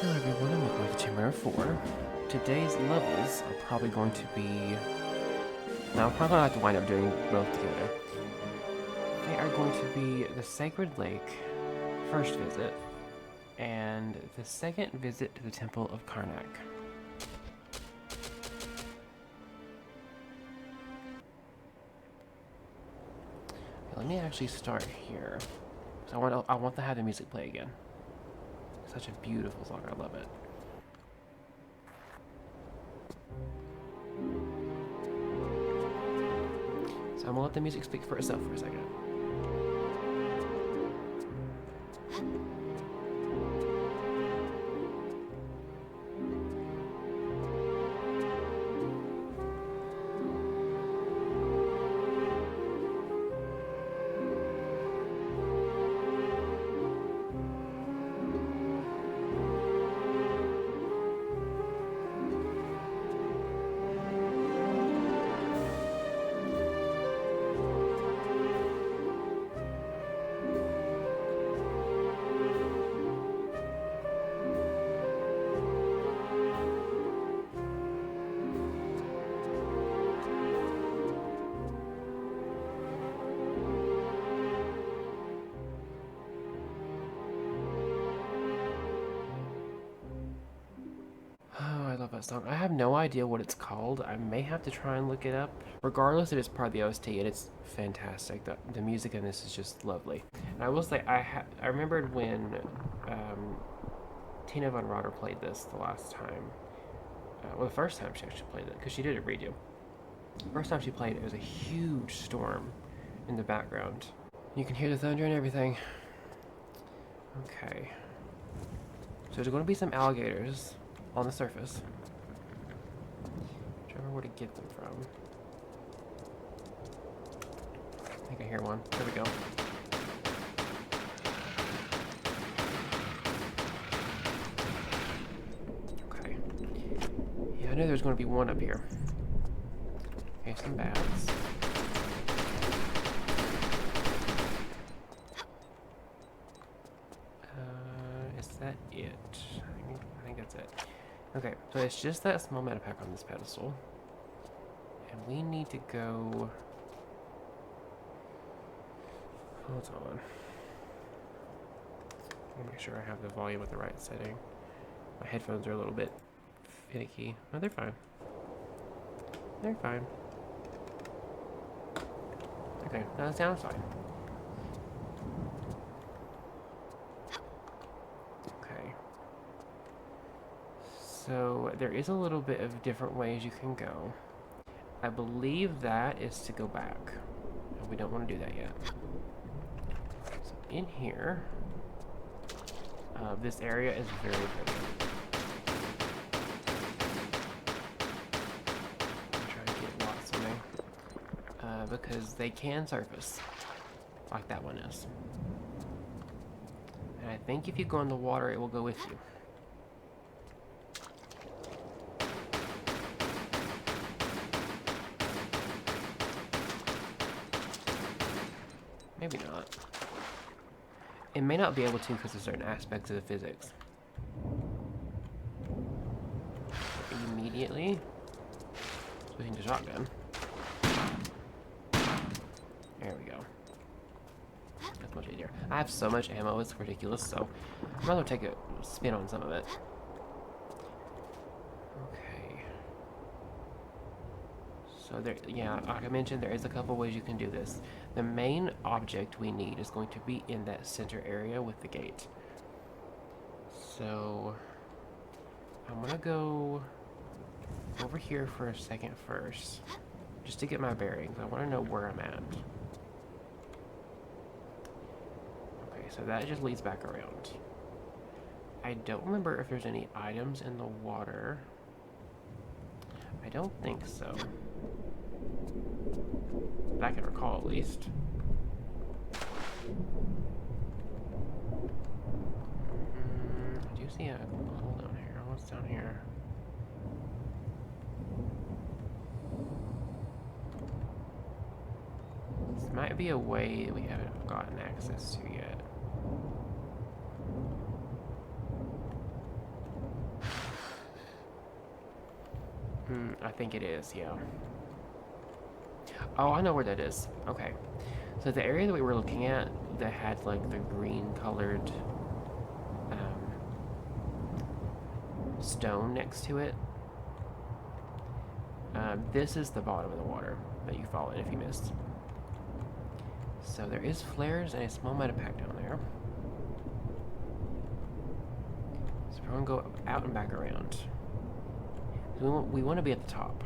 Hello everyone, and welcome to Chamber 4. Today's levels are probably going to be... Now, I'm probably going to have to wind up doing both together. They are going to be the Sacred Lake, first visit, and the second visit to the Temple of Karnak. Let me actually start here. So I want to have the music play again. Such a beautiful song, I love it. So I'm gonna let the music speak for itself for a second. Song. I have no idea what it's called. I may have to try and look it up. Regardless, it is part of the OST, and it's fantastic. The music in this is just lovely. And I will say, I remembered when Tina Von Rotter played this the last time. Well, the first time she actually played it, because she did a redo. The first time she played it, was a huge storm in the background. You can hear the thunder and everything. Okay. So there's going to be some alligators on the surface. Where to get them from. I think I hear one. There we go. Okay. Yeah, I knew there was going to be one up here. Okay, some bats. Is that it? I think that's it. Okay, so it's just that small meta pack on this pedestal. And we need to go... Hold on. Let me make sure I have the volume at the right setting. My headphones are a little bit finicky. No, they're fine. They're fine. Okay, that sounds fine. Okay. So, there is a little bit of different ways you can go. I believe that is to go back. And we don't want to do that yet. So in here, this area is very pretty. I'm trying to get lots of them. Because they can surface, like that one is. And I think if you go in the water, it will go with you. Maybe not. It may not be able to because of certain aspects of the physics. Immediately, switching to shotgun. There we go. That's much easier. I have so much ammo, it's ridiculous, so I'm going to take a spin on some of it. Okay. So there, yeah, like I mentioned, there is a couple ways you can do this. The main object we need is going to be in that center area with the gate. So I'm gonna go over here for a second first, just to get my bearings. I want to know where I'm at. Okay, so that just leads back around. I don't remember if there's any items in the water. I don't think so. That I can recall, at least. I do see a hole down here. What's down here? This might be a way that we haven't gotten access to yet. I think it is, yeah. Oh, I know where that is. Okay. So the area that we were looking at that had like the green colored stone next to it, this is the bottom of the water that you fall in if you missed. So there is flares and a small metapack down there. So we're going to go out and back around. So we want to be at the top.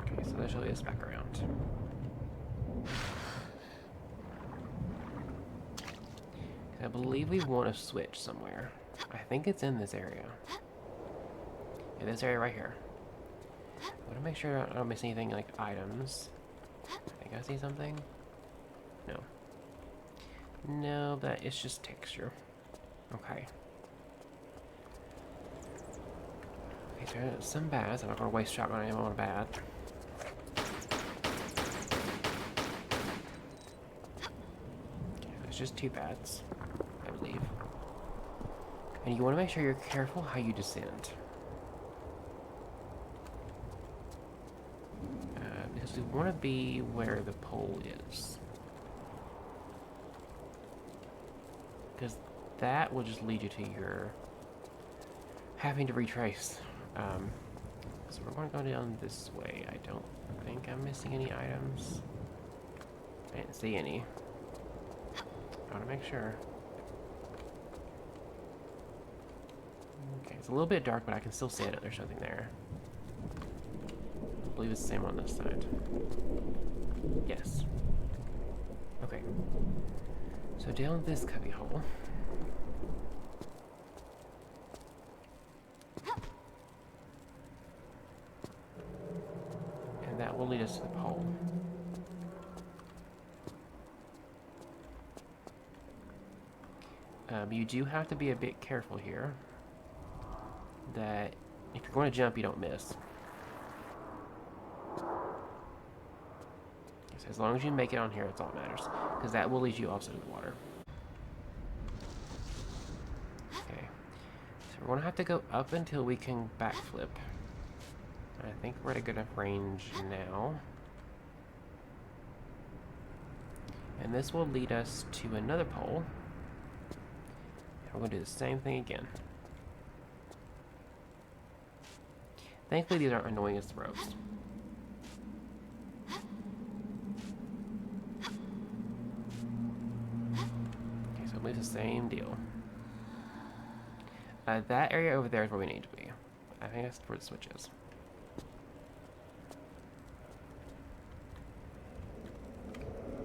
Okay, so this really is back around. I believe we want to switch somewhere. I think it's in this area. In this area right here. I want to make sure I don't miss anything like items. I think I see something. No. No, that is just texture. Okay. Okay, so there's some bats. I'm not going to waste shotgun ammo on a bat. Okay, there's just 2 bats, I believe. And you want to make sure you're careful how you descend. Because we want to be where the pole is. Because that will just lead you to your having to retrace. So we're going to go down this way. I don't think I'm missing any items. I didn't see any. I want to make sure. Okay, it's a little bit dark, but I can still see it. There's something there. I believe it's the same on this side. Yes. Okay. So down this cubby hole. And that will lead us to the pole. You do have to be a bit careful here. That if you're going to jump, you don't miss. So as long as you make it on here, that's all that matters. Because that will lead you also to the water. Okay. So we're going to have to go up until we can backflip. I think we're at a good enough range now. And this will lead us to another pole. And we're going to do the same thing again. Thankfully, these aren't annoying as the ropes. Okay, so it's the same deal. That area over there is where we need to be. I think that's where the switch is.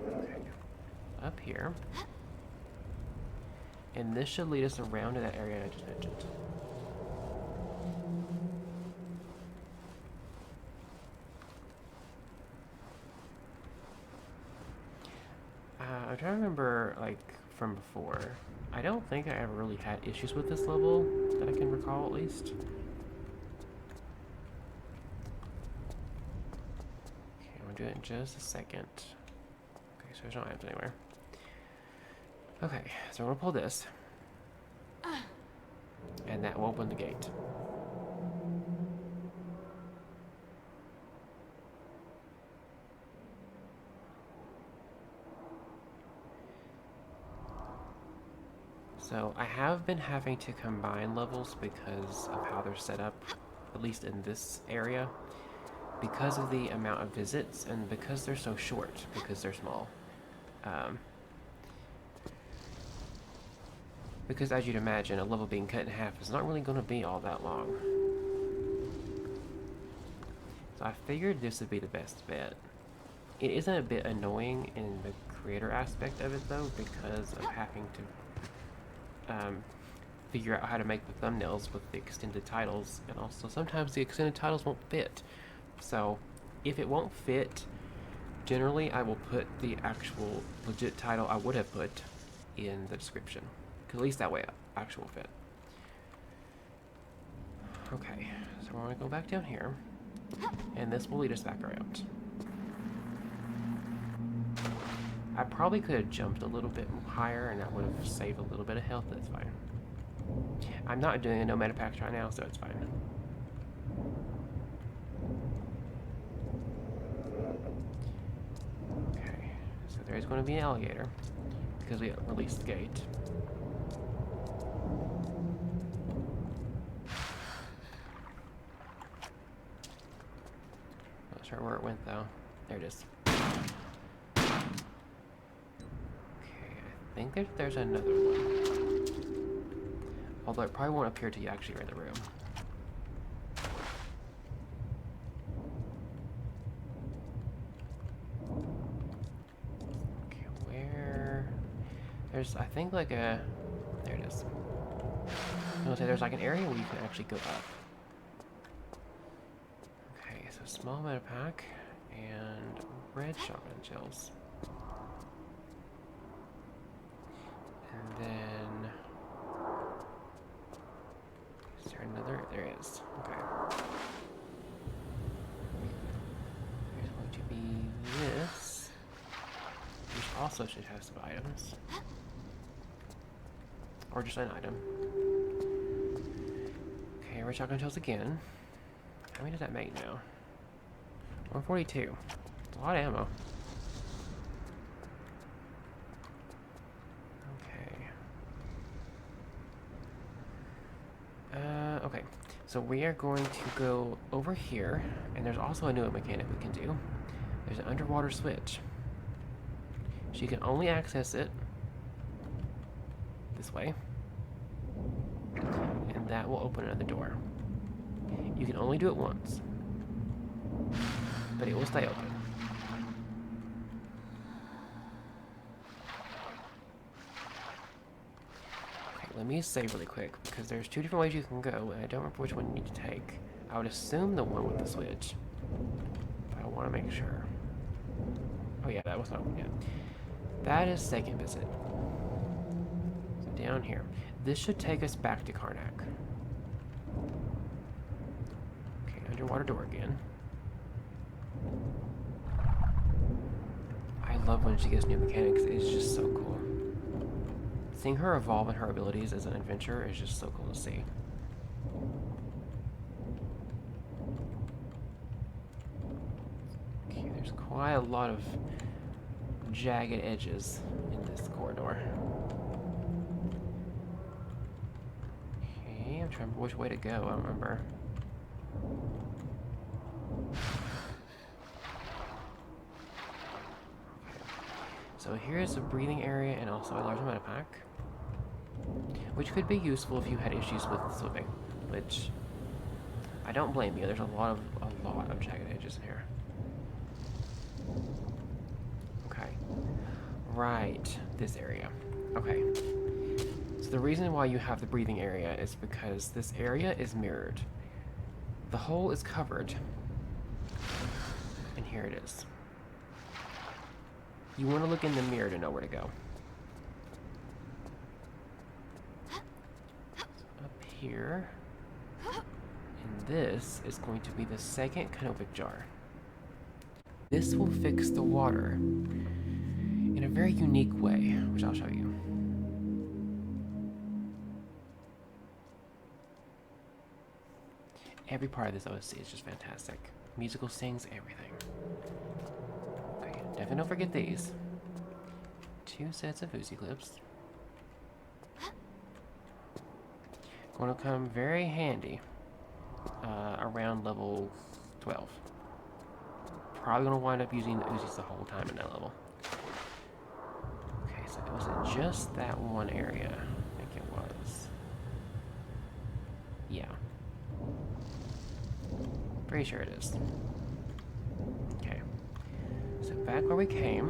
Okay. Up here. And this should lead us around to that area I just mentioned. I'm trying to remember, like, from before. I don't think I ever really had issues with this level, that I can recall at least. Okay, I'm gonna do it in just a second. Okay, so there's no items anywhere. Okay, so I'm gonna pull this. And that will open the gate. So I have been having to combine levels because of how they're set up, at least in this area, because of the amount of visits and because they're so short, because they're small. Because as you'd imagine, a level being cut in half is not really going to be all that long. So I figured this would be the best bet. It isn't a bit annoying in the creator aspect of it though, because of having to figure out how to make the thumbnails with the extended titles, and also sometimes the extended titles won't fit. So if it won't fit, generally I will put the actual legit title I would have put in the description, because at least that way actual fit. Okay, so we're going to go back down here, and this will lead us back around. I probably could have jumped a little bit higher and that would have saved a little bit of health, that's fine. I'm not doing a no mana pack right now, so it's fine. Okay, so there is going to be an alligator because we released the gate. Not sure where it went though. There it is. Okay, I think there's another one. Although it probably won't appear till you actually are in the room. Okay, where? There's, I think, like a... There it is. I was gonna say there's like an area where you can actually go up. Okay, so small meta pack and red shotgun shells. And then... Is there another? There is. Okay. There's going to be this, which also should have some items. Or just an item. Okay, red shotgun shells again. How many does that make now? 142. It's a lot of ammo. Okay, so we are going to go over here, and there's also a new mechanic we can do. There's an underwater switch. So you can only access it this way, and that will open another door. You can only do it once, but it will stay open. Let me save really quick, because there's two different ways you can go, and I don't remember which one you need to take. I would assume the one with the switch, but I want to make sure. Oh yeah, that was not one yet. That is second visit. So down here. This should take us back to Karnak. Okay, underwater door again. I love when she gets new mechanics, it's just so cool. Seeing her evolve in her abilities as an adventurer is just so cool to see. Okay, there's quite a lot of jagged edges in this corridor. Okay, I'm trying to remember which way to go, I don't remember. So here's a breathing area and also a large meta pack, which could be useful if you had issues with swimming, which I don't blame you. There's a lot of jagged edges in here. Okay, right, this area. Okay, so the reason why you have the breathing area is because this area is mirrored. The hole is covered, and here it is. You want to look in the mirror to know where to go. Up here. And this is going to be the second canopic jar. This will fix the water in a very unique way, which I'll show you. Every part of this OSC is just fantastic. Musical stings, everything. Definitely don't forget these. 2 sets of Uzi clips. Going to come very handy around level 12. Probably going to wind up using the Uzis the whole time in that level. Okay, so was it just that one area? I think it was. Yeah. Pretty sure it is. Okay. So back where we came,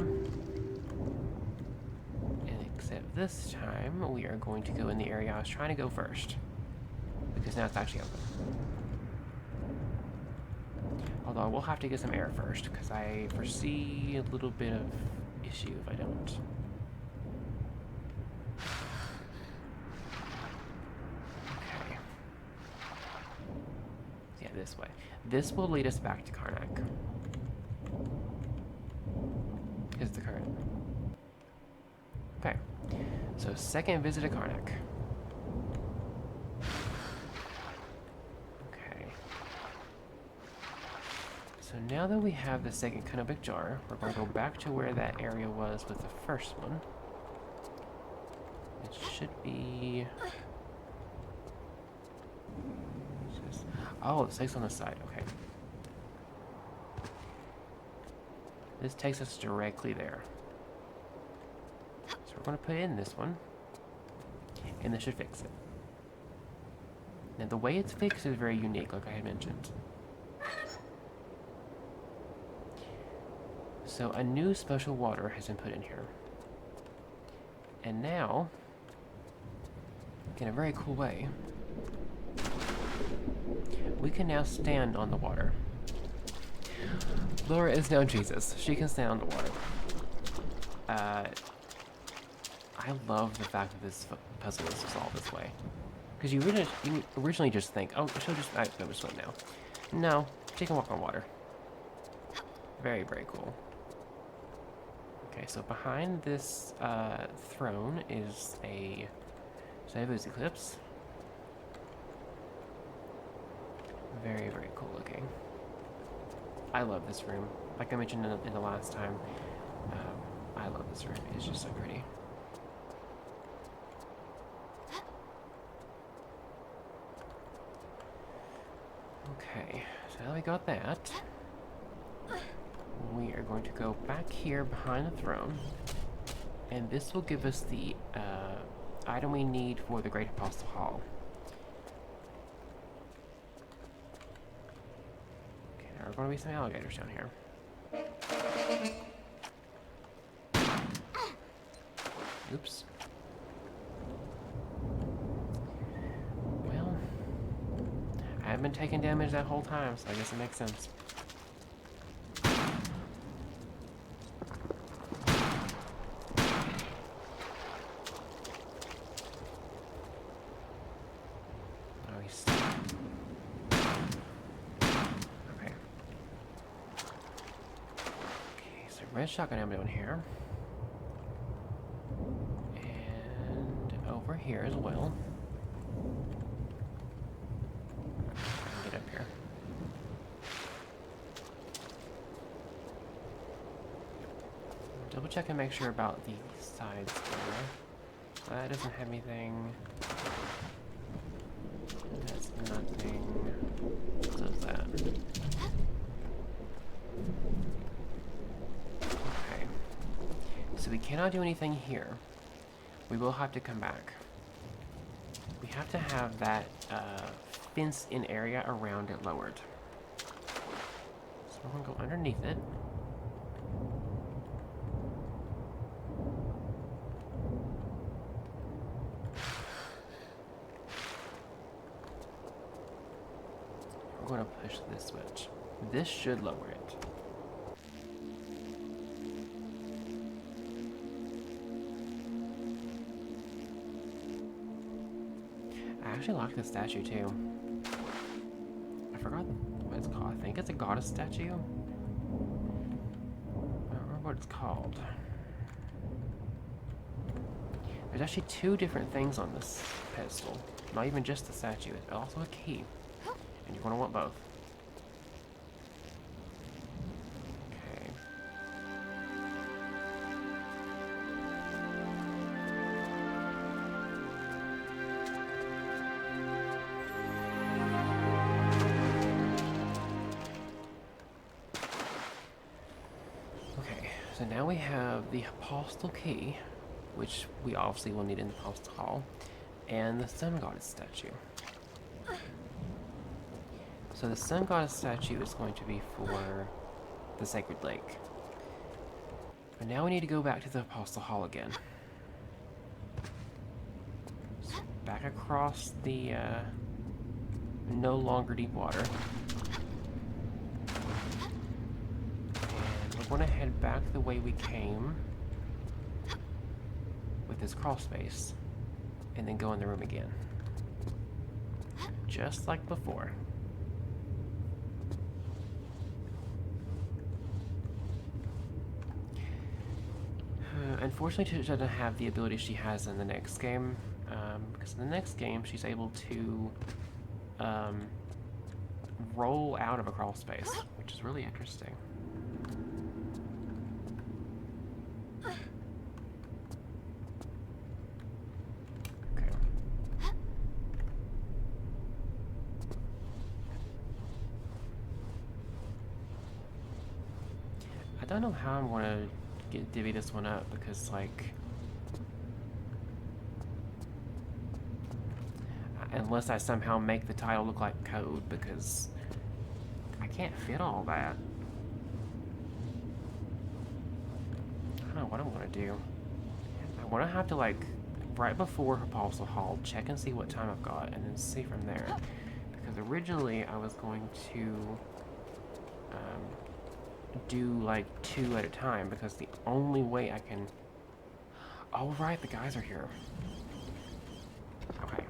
and except this time we are going to go in the area I was trying to go first, because now it's actually open. Although I will have to get some air first, because I foresee a little bit of issue if I don't. Okay. Yeah, this way. This will lead us back to Karnak. Is the current. Okay, so second visit to Karnak. So now that we have the second Karnak jar, we're going to go back to where that area was with the first one. It should be... Oh, it takes on the side, okay. This takes us directly there. So we're going to put in this one, and this should fix it. Now the way it's fixed is very unique, like I had mentioned. So a new special water has been put in here. And now, in a very cool way, we can now stand on the water. Laura is now Jesus. She can stand on the water. I love the fact that this puzzle is solved this way. Because you originally just think, oh, she'll just go to swim now. No, she can walk on water. Very, very cool. Okay, so behind this throne is a set of Uzi clips. Very, very cool looking. I love this room. Like I mentioned in the last time, I love this room. It's just so pretty. Okay, so now we got that. We are going to go back here behind the throne, and this will give us the item we need for the Great Apostle Hall. Okay, now there are going to be some alligators down here. Oops. Well, I haven't been taking damage that whole time, so I guess it makes sense. Red shotgun ammo down here. And over here as well. Get up here. Double check and make sure about the sides there. That doesn't have anything. That's nothing. So is that. So we cannot do anything here. We will have to come back. We have to have that fenced-in area around it lowered. So we're going to go underneath it. We're going to push this switch. This should lower it. I actually like this statue too. I forgot what it's called. I think it's a goddess statue. I don't remember what it's called. There's actually two different things on this pedestal. Not even just the statue, it's also a key. And you're going to want both. Okay. So now we have the Apostle Key, which we obviously will need in the Apostle Hall, and the Sun Goddess statue. So the Sun Goddess statue is going to be for the Sacred Lake. But now we need to go back to the Apostle Hall again. So back across the no longer deep water. We're going to head back the way we came with this crawl space and then go in the room again. Just like before. Unfortunately, she doesn't have the ability she has in the next game, because in the next game she's able to roll out of a crawl space which is really interesting. Okay. I don't know how I'm going to divvy this one up because, like, unless I somehow make the title look like code, because I can't fit all that. I don't know what I want to do. I want to have to, like, right before Apostle Hall, check and see what time I've got, and then see from there. Because originally I was going to do, like, 2 at a time, because the only way I can... Oh, right, the guys are here. Okay.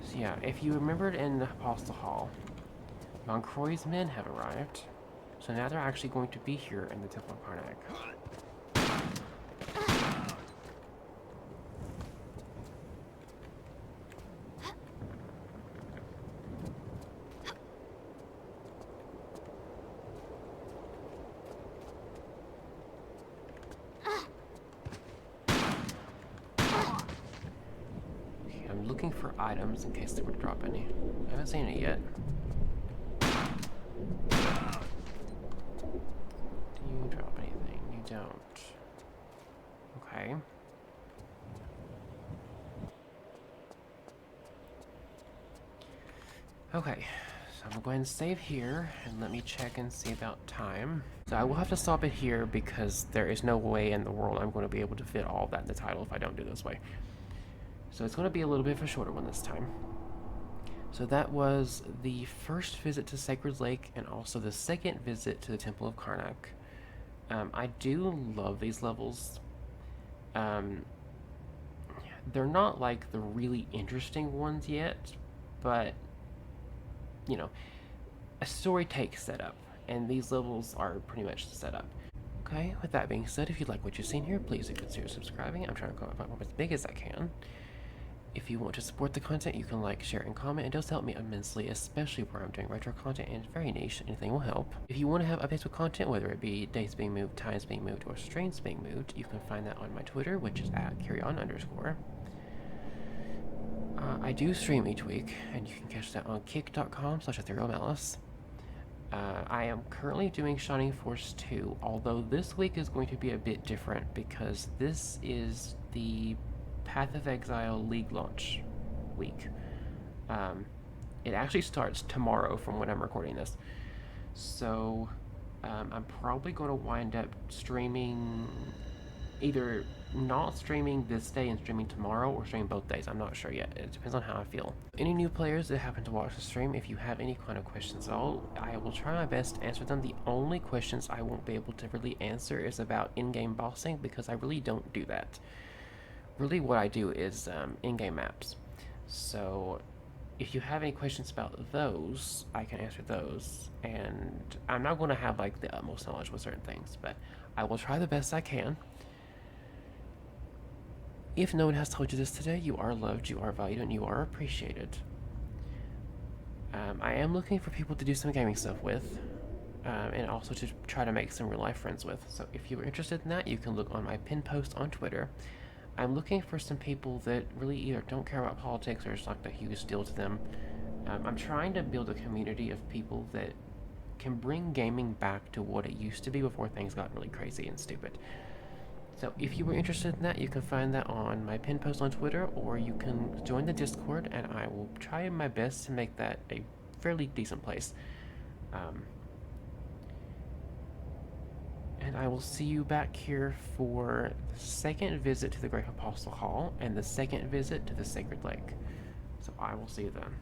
So yeah, if you remembered in the Apostle Hall, Von Croy's men have arrived, so now they're actually going to be here in the Temple of Karnak. Okay, I'm looking for items in case they were to drop any. I haven't seen it yet. Do you drop anything? You don't. Okay. Okay, so I'm going to go ahead and save here, and let me check and see about time. So I will have to stop it here because there is no way in the world I'm going to be able to fit all that in the title if I don't do it this way. So it's going to be a little bit of a shorter one this time. So that was the first visit to Sacred Lake and also the second visit to the Temple of Karnak. I do love these levels. They're not like the really interesting ones yet, but you know, a story takes setup, and these levels are pretty much the setup. Okay, with that being said, if you like what you've seen here, please do consider subscribing. I'm trying to come up as big as I can. If you want to support the content, you can like, share, and comment. It does help me immensely, especially where I'm doing retro content and it's very niche. Anything will help. If you want to have updates with content, whether it be dates being moved, times being moved, or streams being moved, you can find that on my Twitter, which is at Kyrion_. I do stream each week, and you can catch that on kick.com/etherealmalice. I am currently doing Shining Force 2, although this week is going to be a bit different because this is the Path of Exile League launch week. It actually starts tomorrow from when I'm recording this. So I'm probably going to wind up streaming, either not streaming this day and streaming tomorrow, or streaming both days. I'm not sure yet. It depends on how I feel. Any new players that happen to watch the stream, if you have any kind of questions at all, I will try my best to answer them. The only questions I won't be able to really answer is about in-game bossing, because I really don't do that. Really what I do is in-game maps. So if you have any questions about those, I can answer those. And I'm not going to have like the utmost knowledge with certain things, but I will try the best I can. If no one has told you this today, you are loved, you are valued, and you are appreciated. I am looking for people to do some gaming stuff with, and also to try to make some real-life friends with. So if you are interested in that, you can look on my pinned post on Twitter. I'm looking for some people that really either don't care about politics or it's like a huge deal to them. I'm trying to build a community of people that can bring gaming back to what it used to be before things got really crazy and stupid. So if you were interested in that, you can find that on my pinned post on Twitter, or you can join the Discord, and I will try my best to make that a fairly decent place. And I will see you back here for the second visit to the Great Apostle Hall and the second visit to the Sacred Lake. So I will see you then.